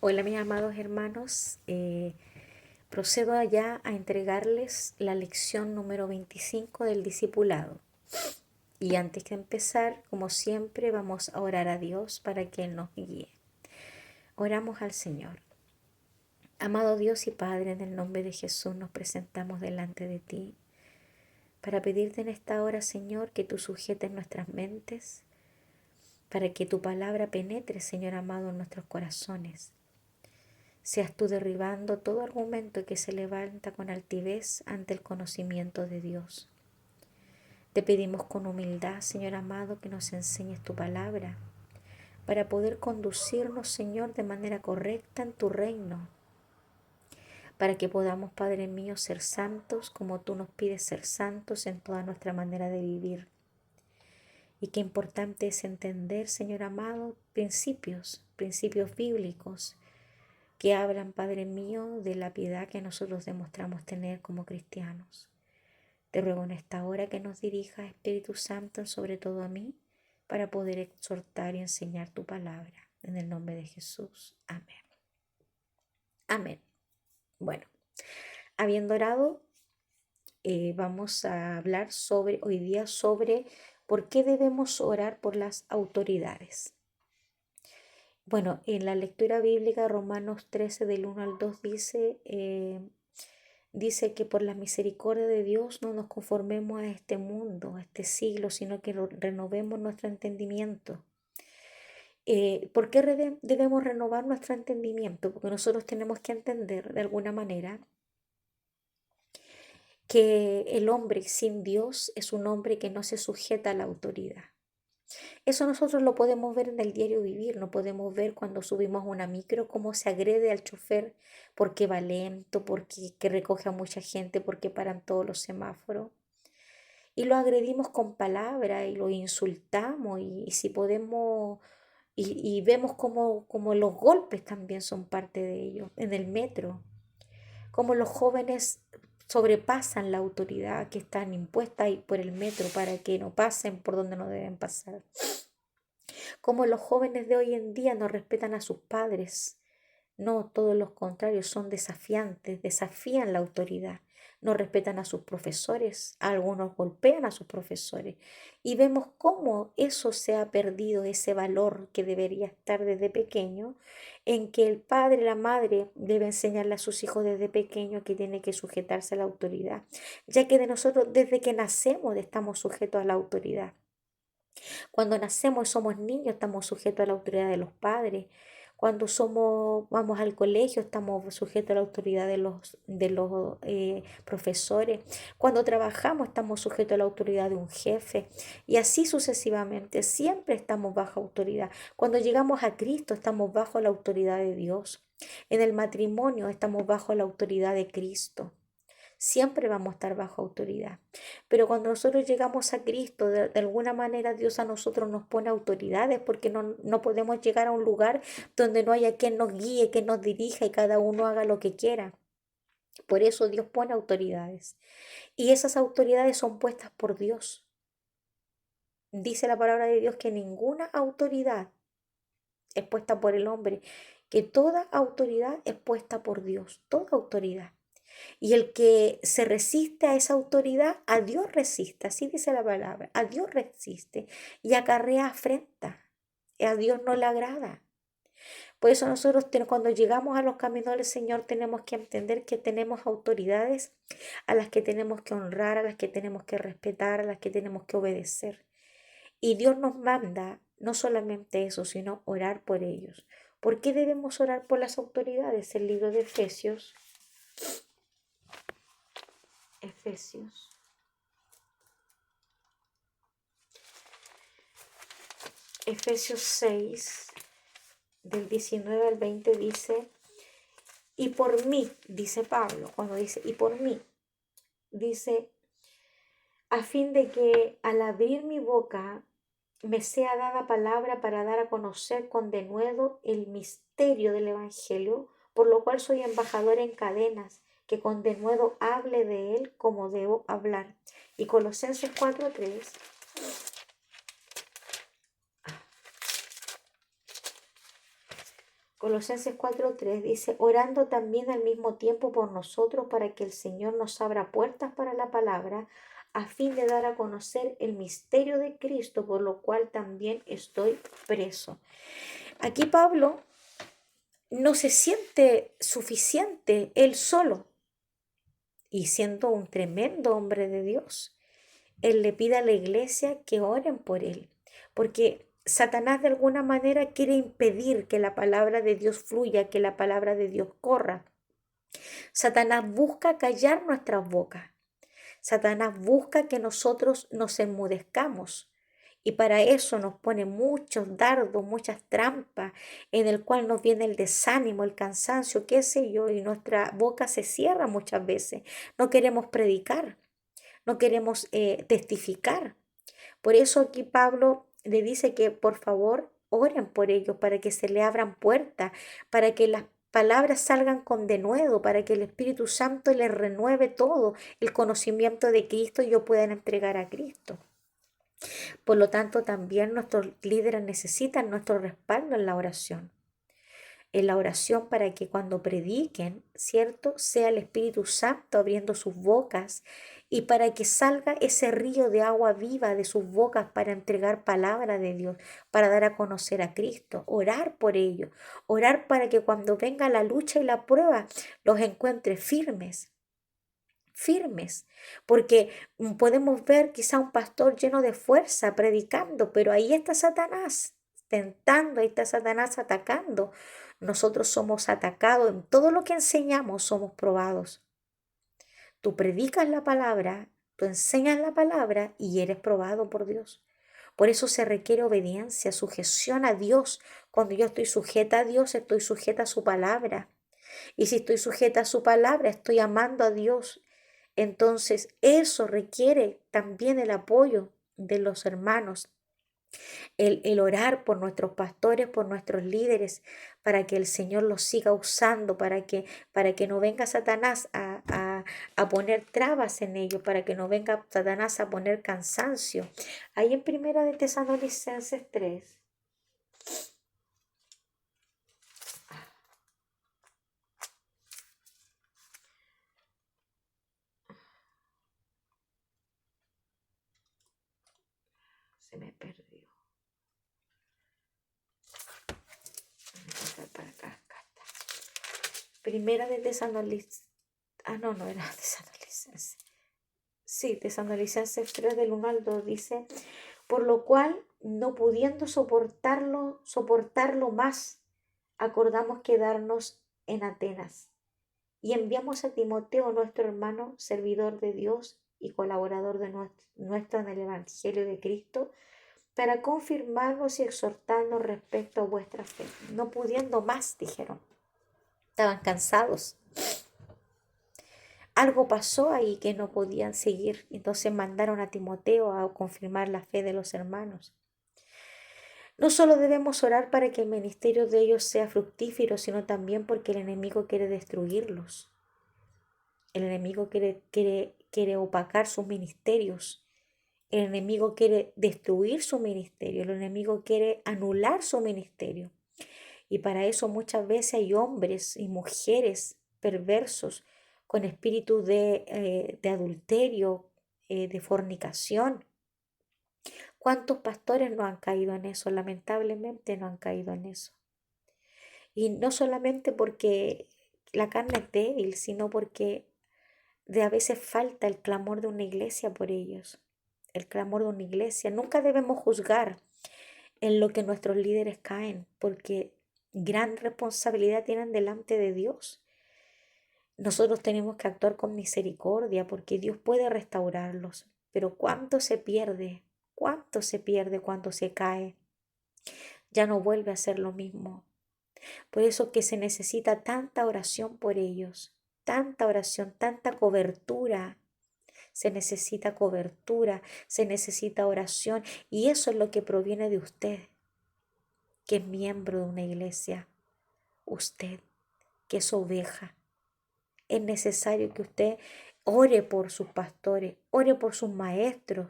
Hola mis amados hermanos, procedo allá a entregarles la lección número 25 del discipulado. Y antes de empezar, como siempre, vamos a orar a Dios para que Él nos guíe. Oramos al Señor. Amado Dios y Padre, en el nombre de Jesús nos presentamos delante de ti para pedirte en esta hora, Señor, que tú sujetes nuestras mentes, para que tu palabra penetre, Señor amado, en nuestros corazones. Seas tú derribando todo argumento que se levanta con altivez ante el conocimiento de Dios. Te pedimos con humildad, Señor amado, que nos enseñes tu palabra para poder conducirnos, Señor, de manera correcta en tu reino, para que podamos, Padre mío, ser santos como tú nos pides ser santos en toda nuestra manera de vivir. Y qué importante es entender, Señor amado, principios bíblicos que hablan, Padre mío, de la piedad que nosotros demostramos tener como cristianos. Te ruego en esta hora que nos dirijas, Espíritu Santo, sobre todo a mí, para poder exhortar y enseñar tu palabra. En el nombre de Jesús. Amén. Amén. Bueno, habiendo orado, vamos a hablar hoy día sobre por qué debemos orar por las autoridades. Bueno, en la lectura bíblica, Romanos 13, del 1 al 2, dice que por la misericordia de Dios no nos conformemos a este mundo, a este siglo, sino que renovemos nuestro entendimiento. ¿Por qué debemos renovar nuestro entendimiento? Porque nosotros tenemos que entender de alguna manera que el hombre sin Dios es un hombre que no se sujeta a la autoridad. Eso nosotros lo podemos ver en el diario vivir, no podemos ver cuando subimos a una micro cómo se agrede al chofer porque va lento, porque que recoge a mucha gente, porque paran todos los semáforos. Y lo agredimos con palabras y lo insultamos y si podemos, y vemos como los golpes también son parte de ello, en el metro, como los jóvenes sobrepasan la autoridad que están impuestas ahí por el metro para que no pasen por donde no deben pasar. Como los jóvenes de hoy en día no respetan a sus padres. No, todos los contrarios, son desafiantes, desafían la autoridad, no respetan a sus profesores, algunos golpean a sus profesores y vemos cómo eso se ha perdido, ese valor que debería estar desde pequeño, en que el padre, la madre debe enseñarle a sus hijos desde pequeño que tiene que sujetarse a la autoridad, ya que de nosotros desde que nacemos estamos sujetos a la autoridad. Cuando nacemos y somos niños estamos sujetos a la autoridad de los padres. Cuando vamos al colegio estamos sujetos a la autoridad de los profesores. Cuando trabajamos estamos sujetos a la autoridad de un jefe. Y así sucesivamente, siempre estamos bajo autoridad. Cuando llegamos a Cristo estamos bajo la autoridad de Dios. En el matrimonio estamos bajo la autoridad de Cristo. Siempre vamos a estar bajo autoridad. Pero cuando nosotros llegamos a Cristo, de alguna manera Dios a nosotros nos pone autoridades porque no podemos llegar a un lugar donde no haya quien nos guíe, quien nos dirija y cada uno haga lo que quiera. Por eso Dios pone autoridades. Y esas autoridades son puestas por Dios. Dice la palabra de Dios que ninguna autoridad es puesta por el hombre, que toda autoridad es puesta por Dios, toda autoridad. Y el que se resiste a esa autoridad, a Dios resiste, así dice la palabra, a Dios resiste y acarrea afrenta, a Dios no le agrada. Por eso nosotros cuando llegamos a los caminos del Señor tenemos que entender que tenemos autoridades a las que tenemos que honrar, a las que tenemos que respetar, a las que tenemos que obedecer. Y Dios nos manda no solamente eso, sino orar por ellos. ¿Por qué debemos orar por las autoridades? El libro de Efesios Efesios 6, del 19 al 20 dice, y por mí, dice Pablo, cuando dice, y por mí, dice, a fin de que al abrir mi boca me sea dada palabra para dar a conocer con denuedo el misterio del Evangelio, por lo cual soy embajador en cadenas, que con denuedo hable de él como debo hablar. Y Colosenses 4:3. Colosenses 4:3 dice, orando también al mismo tiempo por nosotros para que el Señor nos abra puertas para la palabra, a fin de dar a conocer el misterio de Cristo, por lo cual también estoy preso. Aquí Pablo no se siente suficiente él solo, y siendo un tremendo hombre de Dios, él le pide a la iglesia que oren por él, porque Satanás de alguna manera quiere impedir que la palabra de Dios fluya, que la palabra de Dios corra. Satanás busca callar nuestras bocas. Satanás busca que nosotros nos enmudezcamos. Y para eso nos pone muchos dardos, muchas trampas, en el cual nos viene el desánimo, el cansancio, qué sé yo, y nuestra boca se cierra muchas veces. No queremos predicar, no queremos testificar. Por eso aquí Pablo le dice que por favor oren por ellos para que se le abran puertas, para que las palabras salgan con denuedo, para que el Espíritu Santo les renueve todo el conocimiento de Cristo y ellos puedan entregar a Cristo. Por lo tanto, también nuestros líderes necesitan nuestro respaldo en la oración para que cuando prediquen, ¿cierto? Sea el Espíritu Santo abriendo sus bocas y para que salga ese río de agua viva de sus bocas para entregar palabra de Dios, para dar a conocer a Cristo, orar por ellos, orar para que cuando venga la lucha y la prueba los encuentre firmes. Firmes, porque podemos ver quizá un pastor lleno de fuerza predicando, pero ahí está Satanás tentando, ahí está Satanás atacando. Nosotros somos atacados en todo lo que enseñamos, somos probados. Tú predicas la palabra, tú enseñas la palabra y eres probado por Dios. Por eso se requiere obediencia, sujeción a Dios. Cuando yo estoy sujeta a Dios, estoy sujeta a su palabra. Y si estoy sujeta a su palabra, estoy amando a Dios. Entonces, eso requiere también el apoyo de los hermanos, el orar por nuestros pastores, por nuestros líderes, para que el Señor los siga usando, para que no venga Satanás a poner trabas en ellos, para que no venga Satanás a poner cansancio. Ahí en Primera de Tesalonicenses 3. Se me perdió. Para acá, acá está. Primera de Tesalonicenses. Ah, no, no era Tesalonicenses. Sí, Tesalonicenses 3 del 1 al 2 dice, por lo cual, no pudiendo soportarlo más, acordamos quedarnos en Atenas y enviamos a Timoteo, nuestro hermano, servidor de Dios y colaborador de nuestro en el Evangelio de Cristo, para confirmarnos y exhortarnos respecto a vuestra fe. No pudiendo más, dijeron. Estaban cansados. Algo pasó ahí que no podían seguir. Entonces mandaron a Timoteo a confirmar la fe de los hermanos. No solo debemos orar para que el ministerio de ellos sea fructífero, sino también porque el enemigo quiere destruirlos. El enemigo quiere opacar sus ministerios. El enemigo quiere destruir su ministerio. El enemigo quiere anular su ministerio. Y para eso muchas veces hay hombres y mujeres perversos con espíritu de adulterio, de fornicación. ¿Cuántos pastores no han caído en eso? Lamentablemente no han caído en eso. Y no solamente porque la carne es débil, sino porque de a veces falta el clamor de una iglesia por ellos. El clamor de una iglesia. Nunca debemos juzgar en lo que nuestros líderes caen, porque gran responsabilidad tienen delante de Dios. Nosotros tenemos que actuar con misericordia porque Dios puede restaurarlos, pero ¿cuánto se pierde? ¿Cuánto se pierde cuando se cae? Ya no vuelve a ser lo mismo. Por eso que se necesita tanta oración por ellos, tanta oración, tanta cobertura. Se necesita cobertura, se necesita oración y eso es lo que proviene de usted, que es miembro de una iglesia. Usted, que es oveja. Es necesario que usted ore por sus pastores, ore por sus maestros,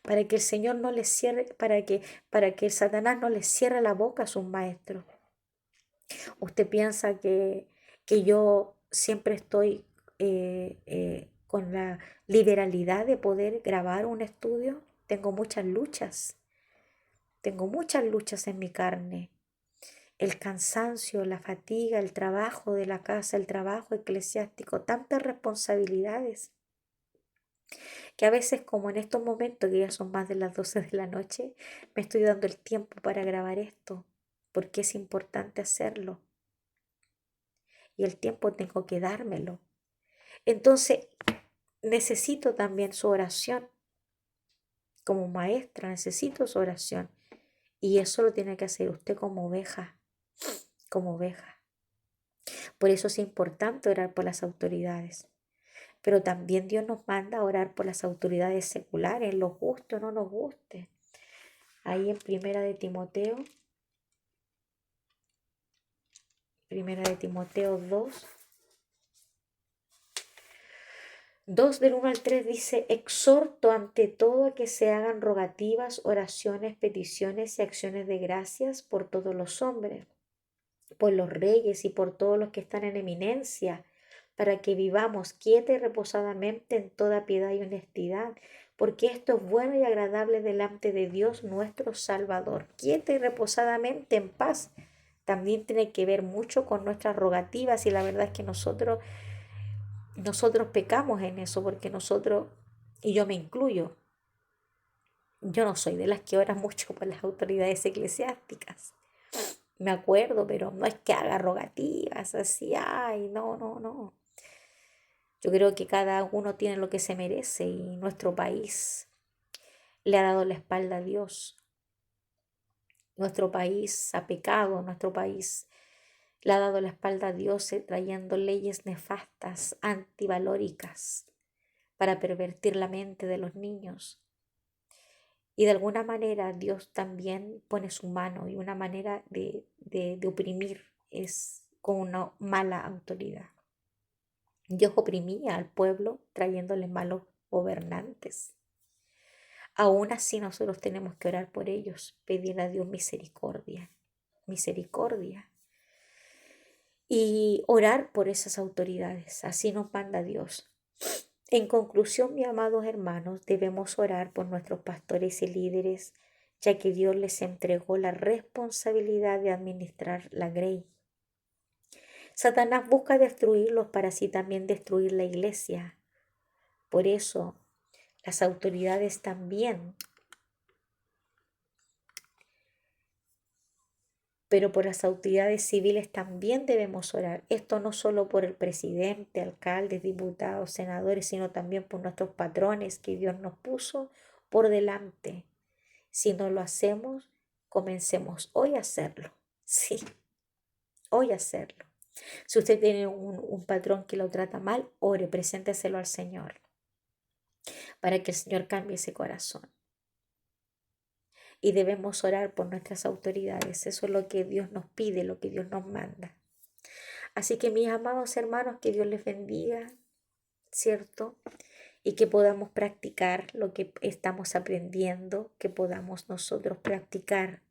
para que el Señor no les cierre, para que el Satanás no les cierre la boca a sus maestros. ¿Usted piensa que yo siempre estoy con la liberalidad de poder grabar un estudio? Tengo muchas luchas en mi carne. El cansancio, la fatiga, el trabajo de la casa, el trabajo eclesiástico, tantas responsabilidades, que a veces, como en estos momentos, que ya son más de las 12 de la noche, me estoy dando el tiempo para grabar esto, porque es importante hacerlo y el tiempo tengo que dármelo. Entonces, necesito también su oración. Como maestra, necesito su oración. Y eso lo tiene que hacer usted como oveja, como oveja. Por eso es importante orar por las autoridades. Pero también Dios nos manda a orar por las autoridades seculares, nos guste o no nos guste. Ahí en Primera de Timoteo 2 del 1 al 3 dice: exhorto ante todo a que se hagan rogativas, oraciones, peticiones y acciones de gracias por todos los hombres, por los reyes y por todos los que están en eminencia, para que vivamos quieta y reposadamente en toda piedad y honestidad, porque esto es bueno y agradable delante de Dios nuestro Salvador. Quieta y reposadamente en paz también tiene que ver mucho con nuestras rogativas, y la verdad es que nosotros pecamos en eso, porque nosotros, y yo me incluyo, yo no soy de las que oran mucho por las autoridades eclesiásticas. Me acuerdo, pero no es que haga rogativas así, ay, no, no, no. Yo creo que cada uno tiene lo que se merece, y nuestro país le ha dado la espalda a Dios. Nuestro país ha pecado, nuestro país le ha dado la espalda a Dios, trayendo leyes nefastas, antivalóricas, para pervertir la mente de los niños. Y de alguna manera Dios también pone su mano, y una manera de oprimir es con una mala autoridad. Dios oprimía al pueblo trayéndole malos gobernantes. Aún así nosotros tenemos que orar por ellos, pedir a Dios misericordia, misericordia. Y orar por esas autoridades, así nos manda Dios. En conclusión, mis amados hermanos, debemos orar por nuestros pastores y líderes, ya que Dios les entregó la responsabilidad de administrar la grey. Satanás busca destruirlos para así también destruir la iglesia. Por eso, las autoridades también, pero por las autoridades civiles también debemos orar. Esto no solo por el presidente, alcaldes, diputados, senadores, sino también por nuestros patrones que Dios nos puso por delante. Si no lo hacemos, comencemos hoy a hacerlo. Sí, hoy a hacerlo. Si usted tiene un patrón que lo trata mal, ore, presénteselo al Señor, para que el Señor cambie ese corazón. Y debemos orar por nuestras autoridades. Eso es lo que Dios nos pide, lo que Dios nos manda. Así que, mis amados hermanos, que Dios les bendiga, ¿cierto? Y que podamos practicar lo que estamos aprendiendo, que podamos nosotros practicar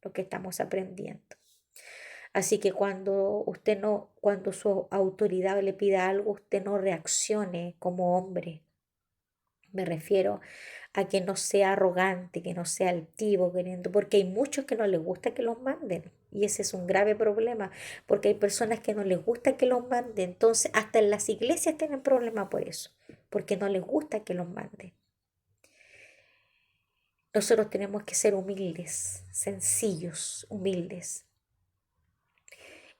lo que estamos aprendiendo. Así que cuando su autoridad le pida algo, usted no reaccione como hombre. Me refiero a que no sea arrogante, que no sea altivo, porque hay muchos que no les gusta que los manden. Y ese es un grave problema, porque hay personas que no les gusta que los manden. Entonces, hasta en las iglesias tienen problemas por eso, porque no les gusta que los manden. Nosotros tenemos que ser humildes, sencillos, humildes.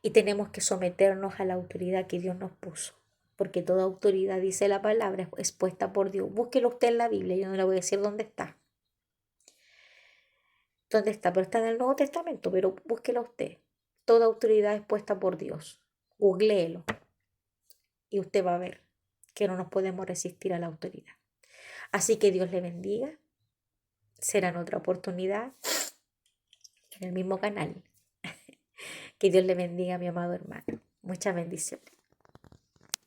Y tenemos que someternos a la autoridad que Dios nos puso. Porque toda autoridad, dice la palabra, es puesta por Dios. Búsquelo usted en la Biblia, yo no le voy a decir dónde está. ¿Dónde está? Pero está en el Nuevo Testamento, pero búsquelo usted. Toda autoridad es puesta por Dios. Googléelo y usted va a ver que no nos podemos resistir a la autoridad. Así que Dios le bendiga. Será en otra oportunidad, en el mismo canal. Que Dios le bendiga, mi amado hermano. Muchas bendiciones.